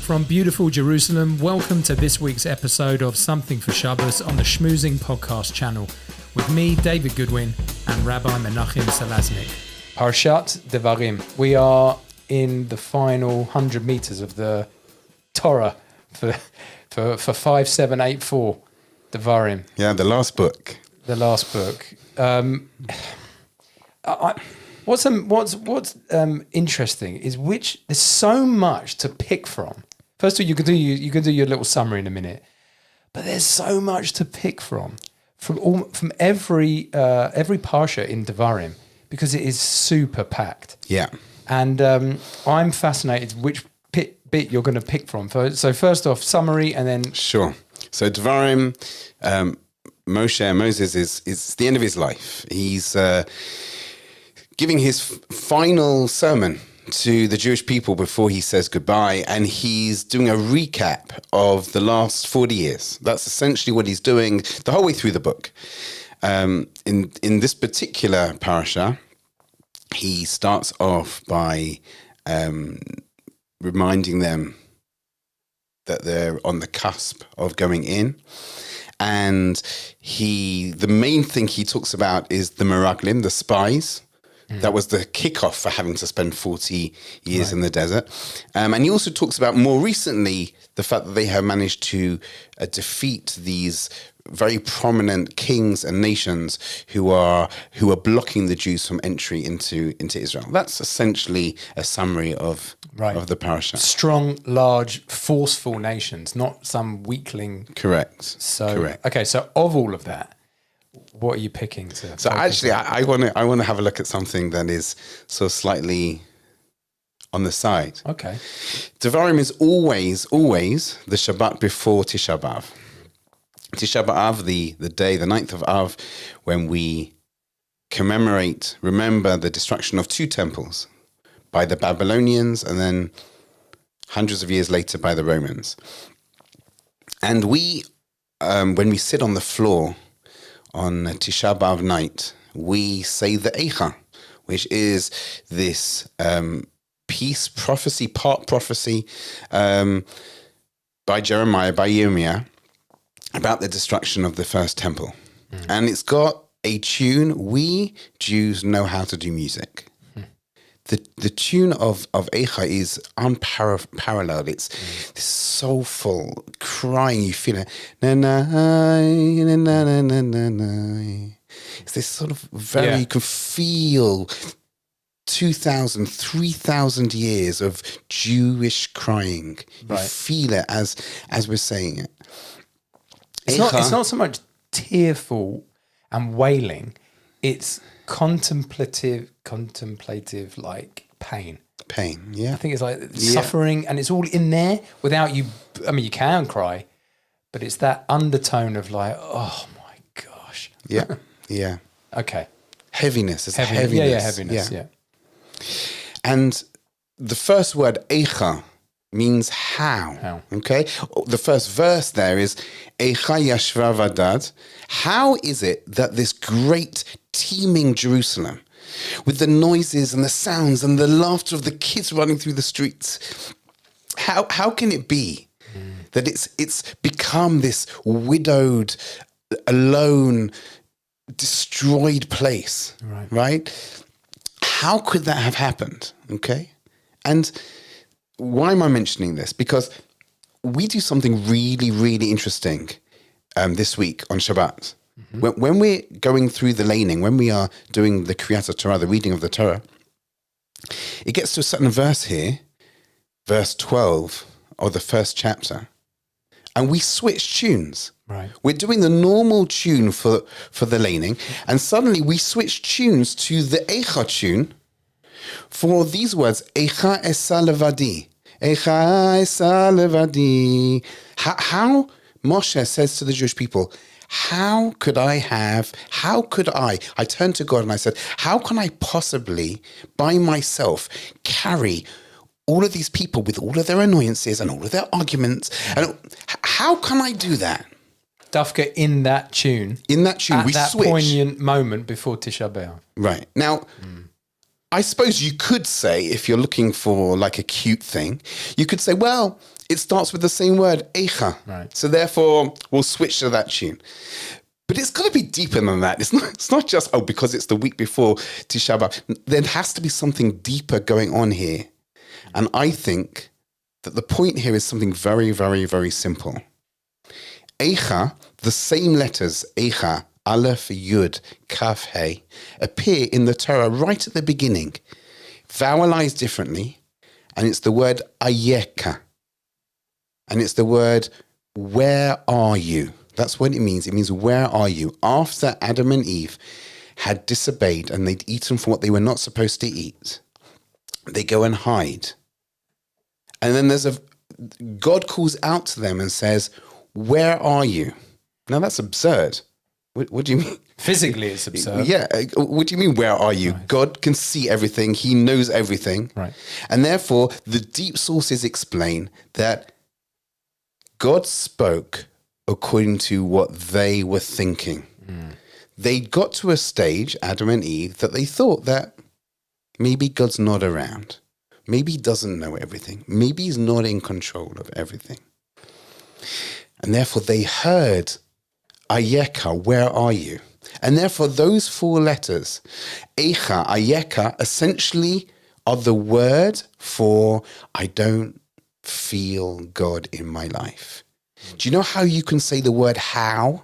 From beautiful Jerusalem, welcome to this week's episode of Something for Shabbos on the Schmoozing podcast channel with me, David Goodwin, and Rabbi Menachem Salasnik. Parashat Devarim. We are in the final 100 meters of the Torah for 5784 Devarim. Yeah, the last book. The last book. What's interesting is there's so much to pick from. First of all, you can do your little summary in a minute, but there's so much to pick from every parsha in Devarim because it is super packed. Yeah, and I'm fascinated which bit you're going to pick from. So first off, summary, and then sure. So Devarim, Moses is the end of his life. He's giving his final sermon to the Jewish people before he says goodbye, and he's doing a recap of the last 40 years. That's essentially what he's doing the whole way through the book. In this particular parasha, he starts off by reminding them that they're on the cusp of going in. And the main thing he talks about is the Meraglim, the spies. That was the kickoff for having to spend 40 years in the desert. And he also talks about more recently the fact that they have managed to defeat these very prominent kings and nations who are blocking the Jews from entry into Israel. That's essentially a summary of the parasha. Strong, large, forceful nations, not some weakling. Correct. Correct. Okay, so of all of that, what are you picking? So actually, I want to have a look at something that is sort of slightly on the side. Okay. Devarim is always the Shabbat before Tisha B'Av. Tisha B'Av, the day, the 9th of Av, when we remember the destruction of two temples by the Babylonians and then hundreds of years later by the Romans. And we, when we sit on the floor on Tisha B'Av night, we say the Eicha, which is this part prophecy by Jeremiah, by Yirmiyahu, about the destruction of the first temple. And it's got a tune. We Jews know how to do music. The tune of Eicha is unparalleled. It's this soulful crying. You feel it. Na, na, na, na, na, na, na. It's this sort of you can feel 2,000, 3,000 years of Jewish crying. You feel it as we're saying it. It's not so much tearful and wailing. It's contemplative like pain. Pain, yeah. I think it's like suffering, and it's all in there without you. I mean, you can cry, but it's that undertone of like, oh my gosh. Yeah, yeah. Okay. Heaviness. It's heaviness. Yeah, heaviness, yeah. And the first word, Eicha, means how. Okay? The first verse there is, Eicha yashva vadad. How is it that this great teeming Jerusalem, with the noises and the sounds and the laughter of the kids running through the streets, how can it be that it's become this widowed, alone, destroyed place? Right? How could that have happened? Okay? And why am I mentioning this? Because we do something really, really interesting this week on Shabbat. When we're going through the laning, when we are doing the Kriyat Torah, the reading of the Torah, it gets to a certain verse here, verse 12 of the first chapter, and we switch tunes. Right. We're doing the normal tune for the laning, and suddenly we switch tunes to the Eicha tune for these words, 𝗄𝗄𝗄𝗵 𝗄𝗄𝗄𝗵𝗵. How Moshe says to the Jewish people, how could I turned to God and I said, how can I possibly by myself carry all of these people with all of their annoyances and all of their arguments? And how can I do that? Dafka in that tune. In that tune, we switch. At that poignant moment before Tisha B'Av. Right. Now, I suppose you could say, if you're looking for like a cute thing, you could say, well, it starts with the same word, Eicha. Right. So therefore, we'll switch to that tune. But it's got to be deeper than that. It's not just, because it's the week before Tisha B'Av. There has to be something deeper going on here. And I think that the point here is something very, very, very simple. Eicha, the same letters, Eicha, Aleph, Yud, Kaf, He, appear in the Torah right at the beginning, vowelized differently, and it's the word Ayeka. And it's the word, where are you? That's what it means. It means, where are you? After Adam and Eve had disobeyed and they'd eaten from what they were not supposed to eat, they go and hide. And then God calls out to them and says, where are you? Now that's absurd. What do you mean? Physically, it's absurd. Yeah. What do you mean, where are you? Right. God can see everything. He knows everything. Right. And therefore, the deep sources explain that God spoke according to what they were thinking. They got to a stage, Adam and Eve, that they thought that maybe God's not around. Maybe he doesn't know everything. Maybe he's not in control of everything. And therefore, they heard, Ayeka, where are you? And therefore, those 4 letters, Eicha, Ayeka, essentially are the word for I don't feel God in my life. Do you know how you can say the word how?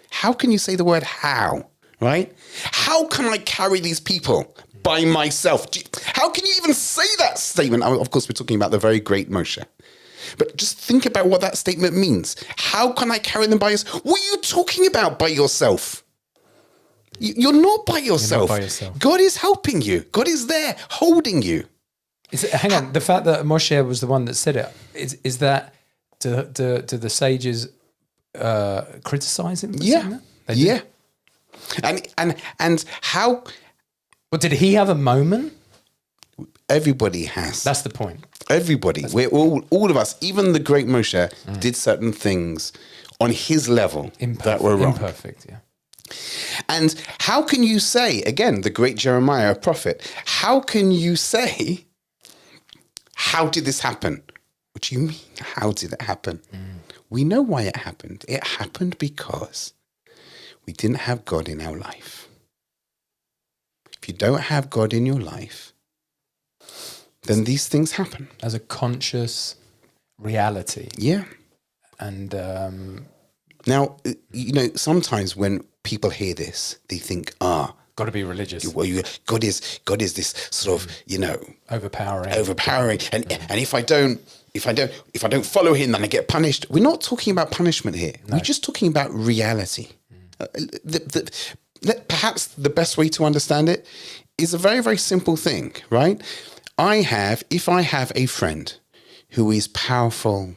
How can you say the word how, right? How can I carry these people by myself? How can you even say that statement? Of course, we're talking about the very great Moshe. But just think about what that statement means. How can I carry them by yourself? What are you talking about by yourself? You're not by yourself. You're not by yourself. God is helping you. God is there holding you. Hang on, the fact that Moshe was the one that said it, is that do the sages criticize him for saying that? Yeah. And how... Well, did he have a moment? Everybody has. That's the point. Everybody. We're all of us, even the great Moshe, did certain things on his level that were wrong. Imperfect, yeah. And how can you say, again, the great Jeremiah, a prophet, how can you say, how did this happen? What do you mean, how did it happen? We know why it happened. It happened because we didn't have God in our life. If you don't have God in your life, then these things happen. As a conscious reality. Yeah. And now, sometimes when people hear this, they think, got to be religious. Well, God is this sort of, overpowering. And if I don't follow him, then I get punished. We're not talking about punishment here. No. We're just talking about reality. Perhaps the best way to understand it is a very, very simple thing, right? If I have a friend who is powerful,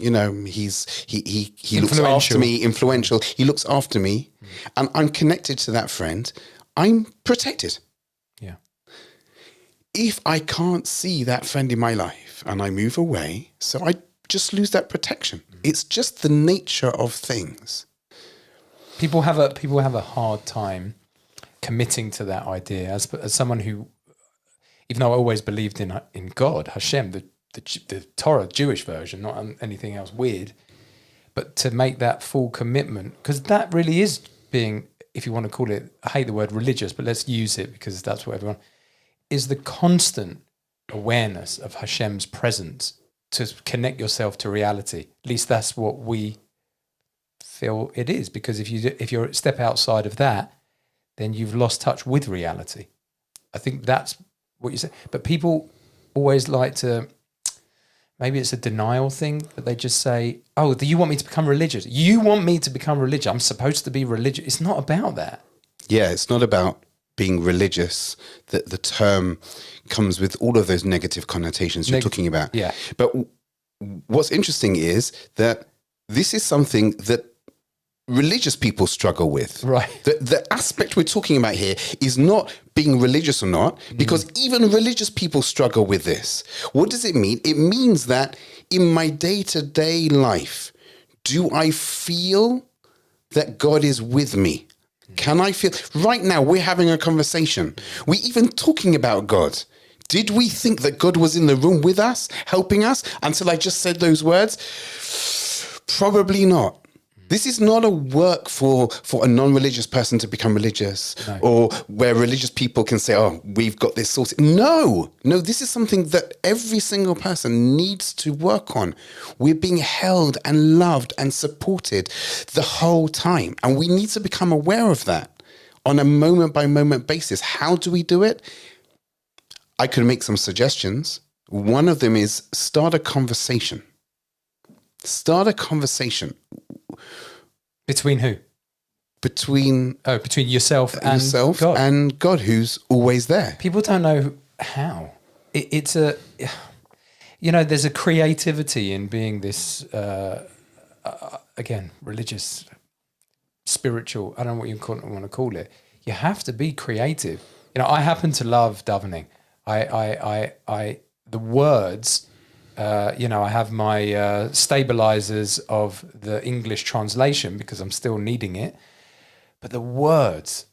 he looks after me, influential, he looks after me, and I'm connected to that friend, I'm protected. Yeah. If I can't see that friend in my life and I move away, so I just lose that protection. It's just the nature of things. People have a hard time committing to that idea. As someone who, even though I always believed in God, Hashem, the Torah, Jewish version, not anything else weird, but to make that full commitment, because that really is being, if you want to call it, I hate the word religious, but let's use it because that's what everyone, is the constant awareness of Hashem's presence to connect yourself to reality. At least that's what we feel it is, because if you step outside of that, then you've lost touch with reality. I think that's what you say. But people always like to, maybe it's a denial thing, but they just say, oh, do you want me to become religious? You want me to become religious? I'm supposed to be religious. It's not about that. Yeah, it's not about being religious. The term comes with all of those negative connotations you're talking about. Yeah. But what's interesting is that this is something that religious people struggle with. Right. The aspect we're talking about here is not being religious or not, because even religious people struggle with this. What does it mean? It means that in my day-to-day life, do I feel that God is with me? Can I feel, right now we're having a conversation. We're even talking about God. Did we think that God was in the room with us, helping us until I just said those words? Probably not. This is not a work for a non-religious person to become religious, or where religious people can say, oh, we've got this sorted. No, this is something that every single person needs to work on. We're being held and loved and supported the whole time. And we need to become aware of that on a moment by moment basis. How do we do it? I could make some suggestions. One of them is start a conversation. Start a conversation. Between who? Between yourself and God. And God, who's always there. People don't know how. It's there's a creativity in being this, again, religious, spiritual, I don't know what you want to call it. You have to be creative. I happen to love davening. The words, I have my stabilizers of the English translation because I'm still needing it. But the words,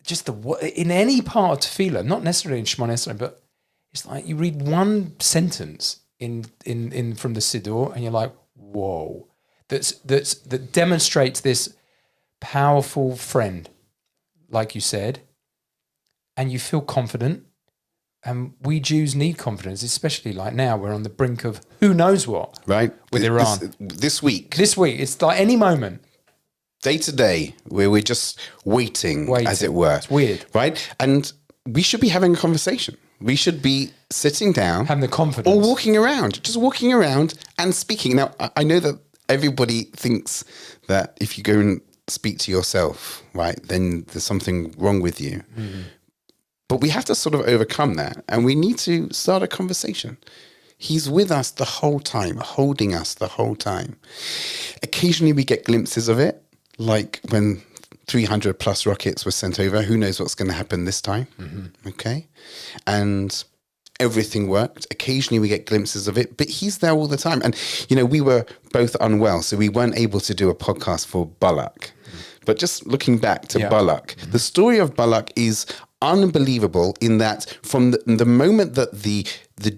just in any part of Tefillah, not necessarily in Shemona Esrei, but it's like you read one sentence in from the Siddur and you're like, whoa, that demonstrates this powerful friend, like you said, and you feel confident. And we Jews need confidence, especially like now we're on the brink of who knows what. Right. With Iran. This week. It's like any moment. Day to day, where we're just waiting, as it were. It's weird. Right? And we should be having a conversation. We should be sitting down. Having the confidence. Or walking around and speaking. Now, I know that everybody thinks that if you go and speak to yourself, right, then there's something wrong with you. Mm-hmm. But we have to sort of overcome that, and we need to start a conversation. He's with us the whole time, holding us the whole time. Occasionally we get glimpses of it, like when 300 plus rockets were sent over. Who knows what's going to happen this time? Mm-hmm. Okay. And everything worked. Occasionally we get glimpses of it, but he's there all the time. And, we were both unwell, so we weren't able to do a podcast for Balak. Mm-hmm. But just looking back to Balak, the story of Balak is unbelievable in that from the moment that the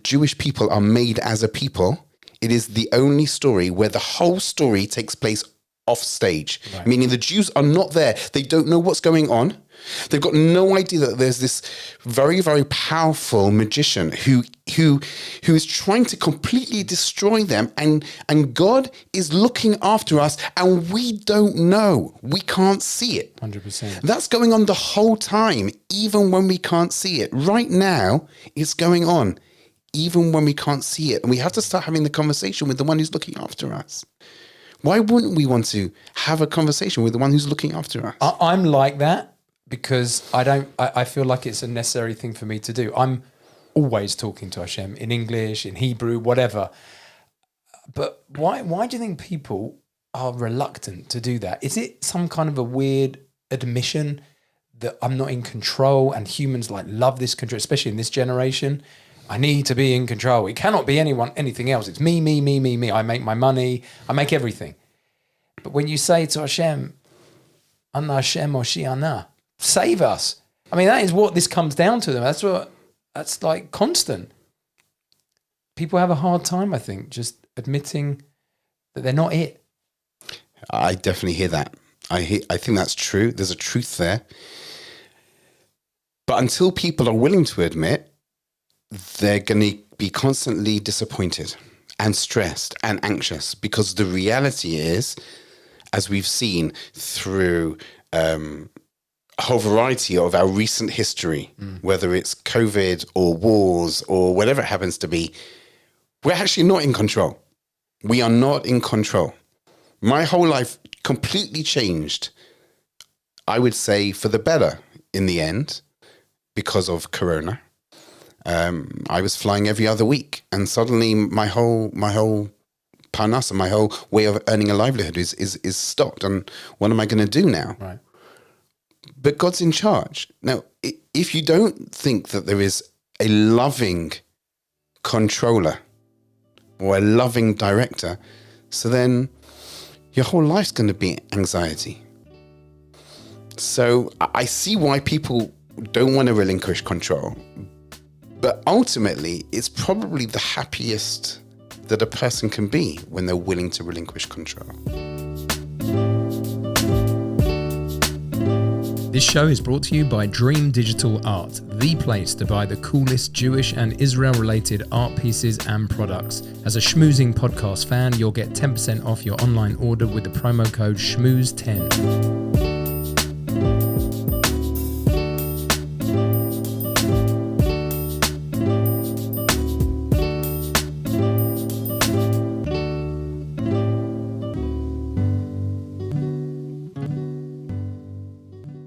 Jewish people are made as a people, it is the only story where the whole story takes place off stage, meaning the Jews are not there. They don't know what's going on. They've got no idea that there's this very, very powerful magician who is trying to completely destroy them, and God is looking after us, and we don't know. We can't see it. 100%. That's going on the whole time, even when we can't see it. Right now, it's going on, even when we can't see it. And we have to start having the conversation with the one who's looking after us. Why wouldn't we want to have a conversation with the one who's looking after us? I'm like that. Because I feel like it's a necessary thing for me to do. I'm always talking to Hashem in English, in Hebrew, whatever. But why do you think people are reluctant to do that? Is it some kind of a weird admission that I'm not in control, and humans love this control, especially in this generation? I need to be in control. It cannot be anything else. It's me, me, me, me, me. I make my money. I make everything. But when you say to Hashem, Ana Hashem Oshi Ana, save us. I mean, that is what this comes down to. That's like constant. People have a hard time, I think, just admitting that they're not it. I definitely hear that. I think that's true. There's a truth there. But until people are willing to admit, they're going to be constantly disappointed and stressed and anxious, because the reality is, as we've seen through a whole variety of our recent history, whether it's COVID or wars or whatever it happens to be, we're actually not in control. We are not in control. My whole life completely changed, I would say, for the better in the end, because of Corona. I was flying every other week, and suddenly my whole parnasa, my whole way of earning a livelihood is stopped. And what am I going to do now? Right. But God's in charge. Now, if you don't think that there is a loving controller or a loving director, so then your whole life's going to be anxiety. So I see why people don't want to relinquish control. But ultimately, it's probably the happiest that a person can be when they're willing to relinquish control. This show is brought to you by Dream Digital Art, the place to buy the coolest Jewish and Israel-related art pieces and products. As a schmoozing podcast fan, you'll get 10% off your online order with the promo code shmooze10.